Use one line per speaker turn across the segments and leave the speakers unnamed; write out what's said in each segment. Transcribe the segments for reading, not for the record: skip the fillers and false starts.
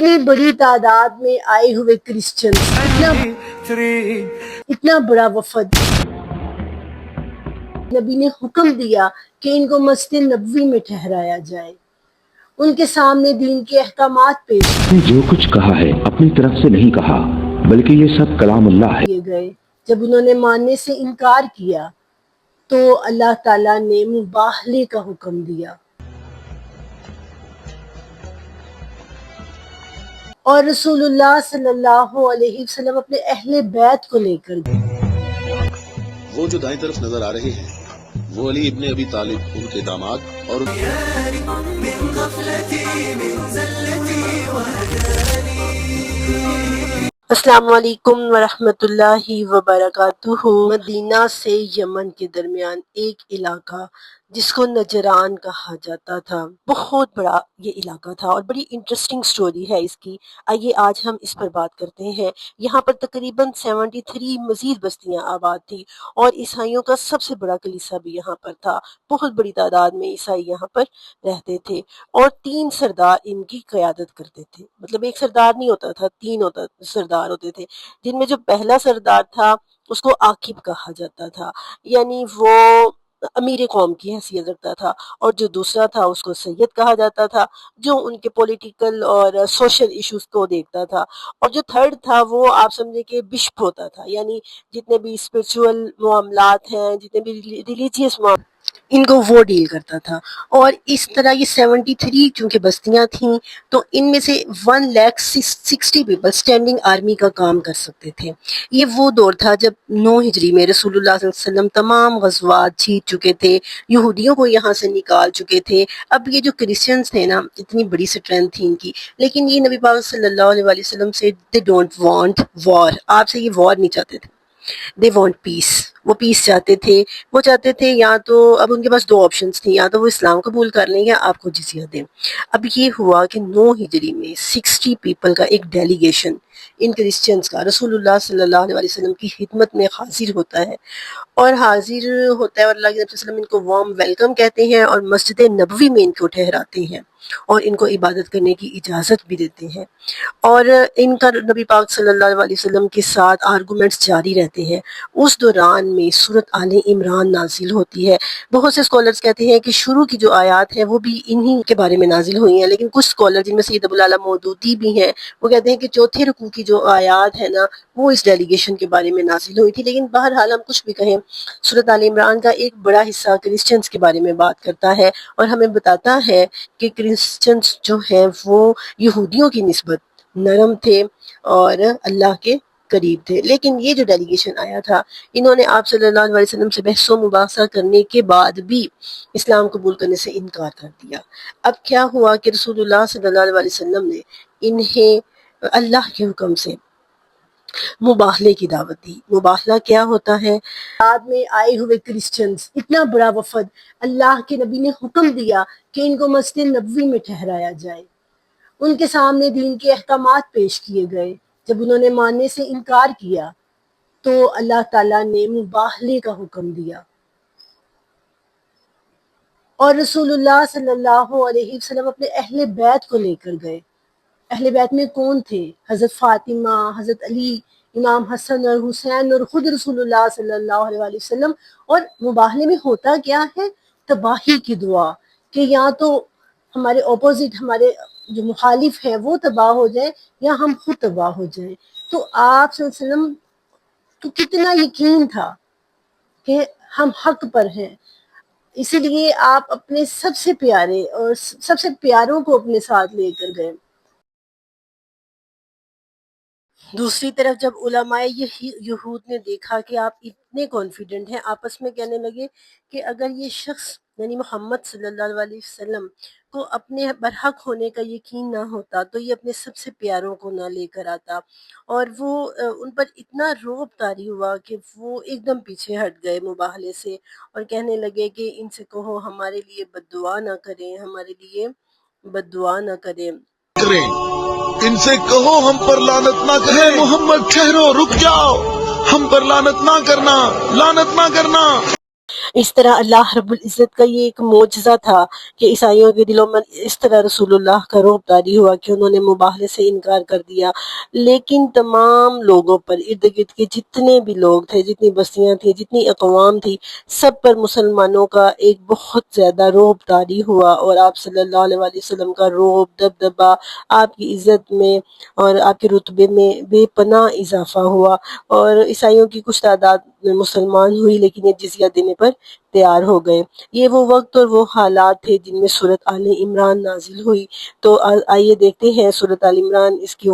इतनी बड़ी तादाद में आए हुए क्रिश्चियन, इतना बड़ा वफद, नबी ने हुक्म दिया कि इनको मस्जिद नबवी में ठहराया जाए, उनके सामने दीन के अहकामात पेश
जो कुछ कहा है अपनी तरफ से नहीं कहा, बल्कि ये सब कलाम अल्लाह है।
किए गए। जब उन्होंने मानने से इनकार किया तो अल्लाह ताला ने मुबाहले का हुक्म दिया और रसूलुल्लाह सल्लल्लाहु अलैहि वसल्लम अपने अहले बैत को लेकर गए।
वो जो दाईं तरफ नजर आ रहे हैं वो अली इब्ने अबी तालिब, उनके दामाद और
अस्सलाम वालेकुम वरहमतुल्लाहि वबरकातुहू। मदीना से यमन के दरमियान एक इलाका जिसको नजरान कहा जाता था, बहुत बड़ा ये इलाका था और बड़ी इंटरेस्टिंग स्टोरी है इसकी। आइए आज हम इस पर बात करते हैं। यहाँ पर तकरीबन 73 मजीद बस्तियां आबाद थी और ईसाइयों का सबसे बड़ा कलीसा भी यहाँ पर था। बहुत बड़ी तादाद में ईसाई यहाँ पर रहते थे और 3 सरदार इनकी क़यादत करते थे। मतलब एक सरदार नहीं होता था, 3 सरदार होते थे, जिनमें जो पहला सरदार था उसको आकिब कहा जाता था, यानी वो अमीर कौम की हैसियत रखता था, और जो दूसरा था उसको सैयद कहा जाता था, जो उनके पॉलिटिकल और सोशल इश्यूज को देखता था, और जो थर्ड था वो आप समझे कि बिशप होता था, यानी जितने भी स्पिरिचुअल मामलात हैं, जितने भी रिलीजियस इनको वो डील करता था। और इस तरह ये 73 चूंकि बस्तियां थीं तो इनमें से 1,60,000 पीपल स्टैंडिंग आर्मी का काम कर सकते थे। ये वो दौर था जब 9 हिजरी में रसूलुल्लाह सल्लल्लाहु अलैहि वसल्लम तमाम गज़वात जीत चुके थे, यहूदियों को यहाँ से निकाल चुके थे। अब ये जो क्रिश्चियंस थे ना, इतनी बड़ी स्ट्रेंथ थी इनकी, लेकिन ये नबी पाक सल्लल्लाहु अलैहि वसल्लम से दे डोंट वांट वॉर, आपसे ये वॉर नहीं चाहते थे, दे वांट पीस। वो पीस चाहते थे। वो चाहते थे या तो, अब उनके पास 2 ऑप्शंस थी, या तो वो इस्लाम कबूल कर लें या आपको जिज़िया दें। अब ये हुआ कि 9 हिजरी में 60 पीपल का एक डेलीगेशन इन क्रिश्चियंस का रसूलुल्लाह सल्लल्लाहु अलैहि वसल्लम की खिदमत में हाजिर होता है और अल्लाह के नबी वसल्लम इनको वार्म वेलकम कहते हैं और मस्जिद नबवी में इनको ठहराते हैं और इनको इबादत करने की इजाज़त भी देते हैं। और इनका नबी पाक सल्लल्लाहु अलैहि वसल्लम के साथ आर्गूमेंट्स जारी रहते हैं। उस दौरान में सूरत आले इमरान नाजिल होती है। बहुत से स्कॉलर्स कहते हैं कि शुरू की जो आयात है वो भी इन्हीं के बारे में नाजिल हुई हैं, लेकिन कुछ स्कॉलर जिनमें सैयद अबुल आला मौदूदी भी हैं, वो कहते हैं कि चौथे रुकू की जो आयात है ना वो इस डेलीगेशन के बारे में नाजिल हुई थी। लेकिन बहरहाल हम कुछ भी कहें, सूरत आले इमरान का एक बड़ा हिस्सा क्रिश्चियंस के बारे में बात करता है और हमें बताता है कि क्रिश्चियंस जो हैं वो यहूदियों की निस्बत नरम थे और अल्लाह के करीब थे। लेकिन ये जो डेलीगेशन आया था, इन्होंने आप सल्लल्लाहु अलैहि वसल्लम से बहसो मुबाहसा करने के बाद भी इस्लाम कबूल करने से इनकार कर दिया। अब क्या हुआ कि रसूलुल्लाह सल्लल्लाहु अलैहि वसल्लम ने इन्हें अल्लाह के हुक्म से मुबाहले की दावत दी। मुबाहला क्या होता है? बाद में आए हुए क्रिश्चियंस, इतना बड़ा वफद, अल्लाह के नबी ने हुक्म दिया कि इनको मस्जिद नबवी में ठहराया जाए, उनके सामने दीन के अहकामात पेश किए गए। जब उन्होंने मानने से इनकार किया तो अल्लाह ताला ने मुबाहले का हुक्म दिया और रसूलुल्लाह सल्लल्लाहु अलैहि वसल्लम अपने अहले बैत को लेकर गए। अहले बैत में कौन थे? हज़रत फातिमा, हज़रत अली, इमाम हसन और हुसैन और खुद रसूलुल्लाह सल्लल्लाहु अलैहि वसल्लम। और मुबाहले में होता क्या है? तबाही की दुआ, कि या तो हमारे ऑपोजिट, हमारे जो मुखालिफ हैं वो तबाह हो जाए या हम खुद तबाह हो जाए। तो आप सल्लल्लाहु अलैहि वसल्लम को कितना यकीन था कि हम हक पर हैं, इसीलिए आप अपने सबसे प्यारे और सबसे प्यारों को अपने साथ लेकर गए। दूसरी तरफ जब उलमाए यहूद ने देखा कि आप इतने कॉन्फिडेंट हैं, आपस में कहने लगे कि अगर ये शख्स यानी मोहम्मद सल्लल्लाहु अलैहि वसल्लम को अपने बरहक होने का यकीन ना होता तो ये अपने सबसे प्यारों को ना लेकर आता। और वो उन पर इतना रोब तारी हुआ कि वो एकदम पीछे हट गए मुबाहले से और कहने लगे कि इनसे कहो हमारे लिए बद्दुआ ना करें, हमारे लिए बद्दुआ ना करें।
इनसे कहो हम पर लानत ना करें। मोहम्मद ठहरो, रुक जाओ, हम पर लानत ना करना, लानत ना करना।
اس طرح اللہ رب العزت کا یہ ایک معجزہ تھا کہ عیسائیوں کے دلوں میں اس طرح رسول اللہ کا رعب طاری ہوا کہ انہوں نے مباہلے سے انکار کر دیا، لیکن تمام لوگوں پر، ارد گرد کے جتنے بھی لوگ تھے، جتنی بستیاں تھیں، جتنی اقوام تھی، سب پر مسلمانوں کا ایک بہت زیادہ رعب طاری ہوا، اور آپ صلی اللہ علیہ وآلہ وسلم کا رعب، دبدبا، آپ کی عزت میں اور آپ کے رتبے میں بے پناہ اضافہ ہوا، اور عیسائیوں کی کچھ تعداد میں مسلمان ہوئی لیکن یہ جزیہ دینے پر تیار ہو گئے۔ یہ وہ وقت اور وہ حالات تھے جن میں سورۃ آل عمران نازل ہوئی۔ تو آئیے دیکھتے ہیں سورۃ آل عمران، اس کی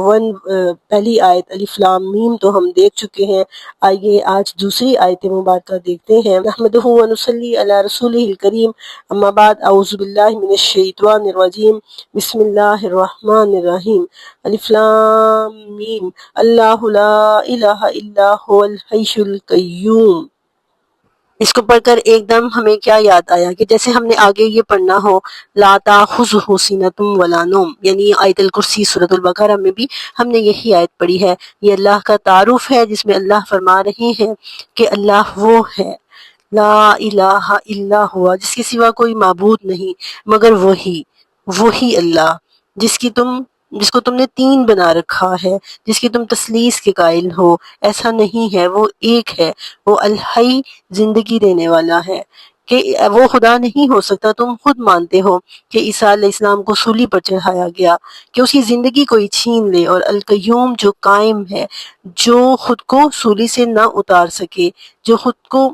پہلی آیت الف لام میم تو ہم دیکھ چکے ہیں۔ آئیے آج دوسری آیت مبارکہ دیکھتے ہیں۔ نحمدہ و نصلی علی رسولہ الکریم، اما بعد، اعوذ باللہ من الشیطان الرجیم، بسم اللہ الرحمن الرحیم، الف لام میم، اللہ لا الہ الا هو الحی القیوم۔ اس کو پڑھ کر ایک دم ہمیں کیا یاد آیا کہ جیسے ہم نے آگے یہ پڑھنا ہو لا تاخذہ سنۃ ولا نوم، یعنی آیت الکرسی سورۃ البقرہ میں بھی ہم نے یہی آیت پڑھی ہے۔ یہ اللہ کا تعارف ہے جس میں اللہ فرما رہے ہیں کہ اللہ وہ ہے، لا الہ الا ہوا، جس کے سوا کوئی معبود نہیں مگر وہی اللہ، جس کو تم نے تین بنا رکھا ہے، جس کی تم تثلیث کے قائل ہو۔ ایسا نہیں ہے، وہ ایک ہے، وہ الحی، زندگی دینے والا ہے، کہ وہ خدا نہیں ہو سکتا۔ تم خود مانتے ہو کہ عیسیٰ علیہ السلام کو صلیب پر چڑھایا گیا کہ اس کی زندگی کوئی چھین لے، اور القیوم جو قائم ہے، جو خود کو صلیب سے نہ اتار سکے، جو خود کو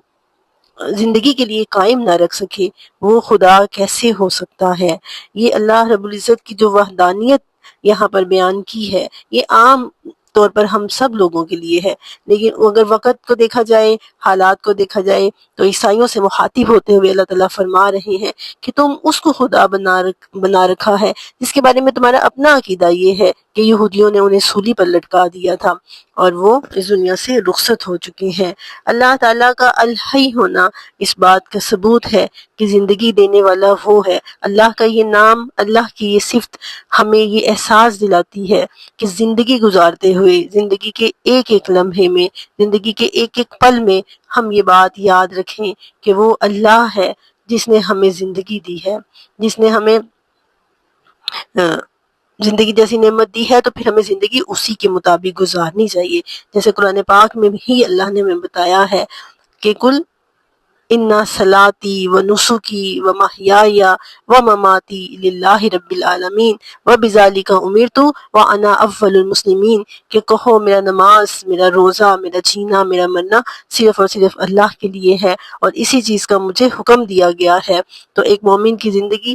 زندگی کے لیے قائم نہ رکھ سکے، وہ خدا کیسے ہو سکتا ہے؟ یہ اللہ رب العزت کی جو وحدانیت یہاں پر بیان کی ہے، یہ عام طور پر ہم سب لوگوں کے لیے ہے، لیکن اگر وقت کو دیکھا جائے، حالات کو دیکھا جائے، تو عیسائیوں سے مخاطب ہوتے ہوئے اللہ تعالیٰ فرما رہے ہیں کہ تم اس کو خدا بنا رکھا ہے جس کے بارے میں تمہارا اپنا عقیدہ یہ ہے کہ یہودیوں نے انہیں سولی پر لٹکا دیا تھا اور وہ اس دنیا سے رخصت ہو چکے ہیں۔ اللہ تعالیٰ کا الحی ہونا اس بات کا ثبوت ہے کہ زندگی دینے والا وہ ہے۔ اللہ کا یہ نام، اللہ کی یہ صفت ہمیں یہ احساس دلاتی ہے کہ زندگی گزارتے ہوئے، زندگی کے ایک ایک لمحے میں، زندگی کے ایک ایک پل میں ہم یہ بات یاد رکھیں کہ وہ اللہ ہے جس نے ہمیں زندگی دی ہے، جس نے ہمیں زندگی جیسی نعمت دی ہے، تو پھر ہمیں زندگی اسی کے مطابق گزارنی چاہیے۔ جیسے قرآن پاک میں بھی اللہ نے ہمیں بتایا ہے کہ کل اِنَّ صَلَاتِي وَنُسُكِي وَمَحْيَايَ وَمَمَاتِي لِلَّهِ رَبِّ الْعَالَمِينَ وَبِذَلِكَ أُمِرْتُ وَأَنَا أَوَّلُ الْمُسْلِمِينَ، کہ کہو میرا نماز، میرا روزہ، میرا جینا، میرا مرنا صرف اور صرف اللہ کے لیے ہے، اور اسی چیز کا مجھے حکم دیا گیا ہے۔ تو ایک مومن کی زندگی،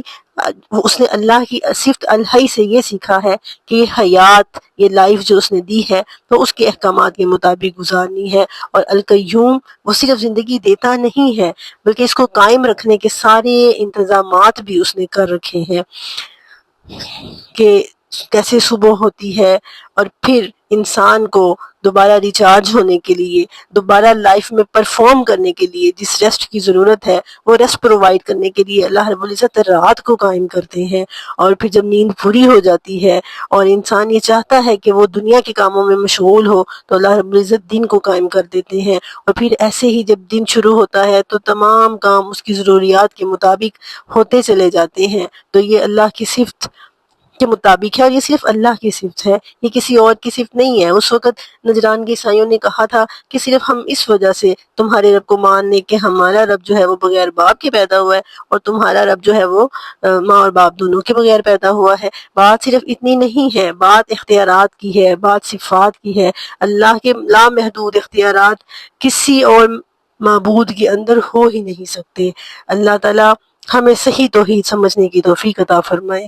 اس نے اللہ کی صفت الحی سے یہ سیکھا ہے کہ یہ حیات، یہ لائف جو اس نے دی ہے تو اس کے احکامات کے مطابق گزارنی ہے، اور القیوم وہ صرف زندگی دیتا نہیں ہے بلکہ اس کو قائم رکھنے کے سارے انتظامات بھی اس نے کر رکھے ہیں، کہ کیسے صبح ہوتی ہے اور پھر انسان کو دوبارہ ریچارج ہونے کے لیے، دوبارہ لائف میں پرفارم کرنے کے لیے جس ریسٹ کی ضرورت ہے، وہ ریسٹ پرووائڈ کرنے کے لیے اللہ رب العزت رات کو قائم کرتے ہیں، اور پھر جب نیند پوری ہو جاتی ہے اور انسان یہ چاہتا ہے کہ وہ دنیا کے کاموں میں مشغول ہو، تو اللہ رب العزت دن کو قائم کر دیتے ہیں، اور پھر ایسے ہی جب دن شروع ہوتا ہے تو تمام کام اس کی ضروریات کے مطابق ہوتے چلے جاتے ہیں۔ تو یہ اللہ کی صفت کے مطابق ہے، اور یہ صرف اللہ کی صفت ہے، یہ کسی اور کی صفت نہیں ہے۔ اس وقت نجران کے عیسائیوں نے کہا تھا کہ صرف ہم اس وجہ سے تمہارے رب کو مان لیں کہ ہمارا رب جو ہے وہ بغیر باپ کے پیدا ہوا ہے اور تمہارا رب جو ہے وہ ماں اور باپ دونوں کے بغیر پیدا ہوا ہے۔ بات صرف اتنی نہیں ہے، بات اختیارات کی ہے، بات صفات کی ہے۔ اللہ کے لامحدود اختیارات کسی اور معبود کے اندر ہو ہی نہیں سکتے۔ اللہ تعالیٰ ہمیں صحیح توحید سمجھنے کی توفیق عطا فرمائے۔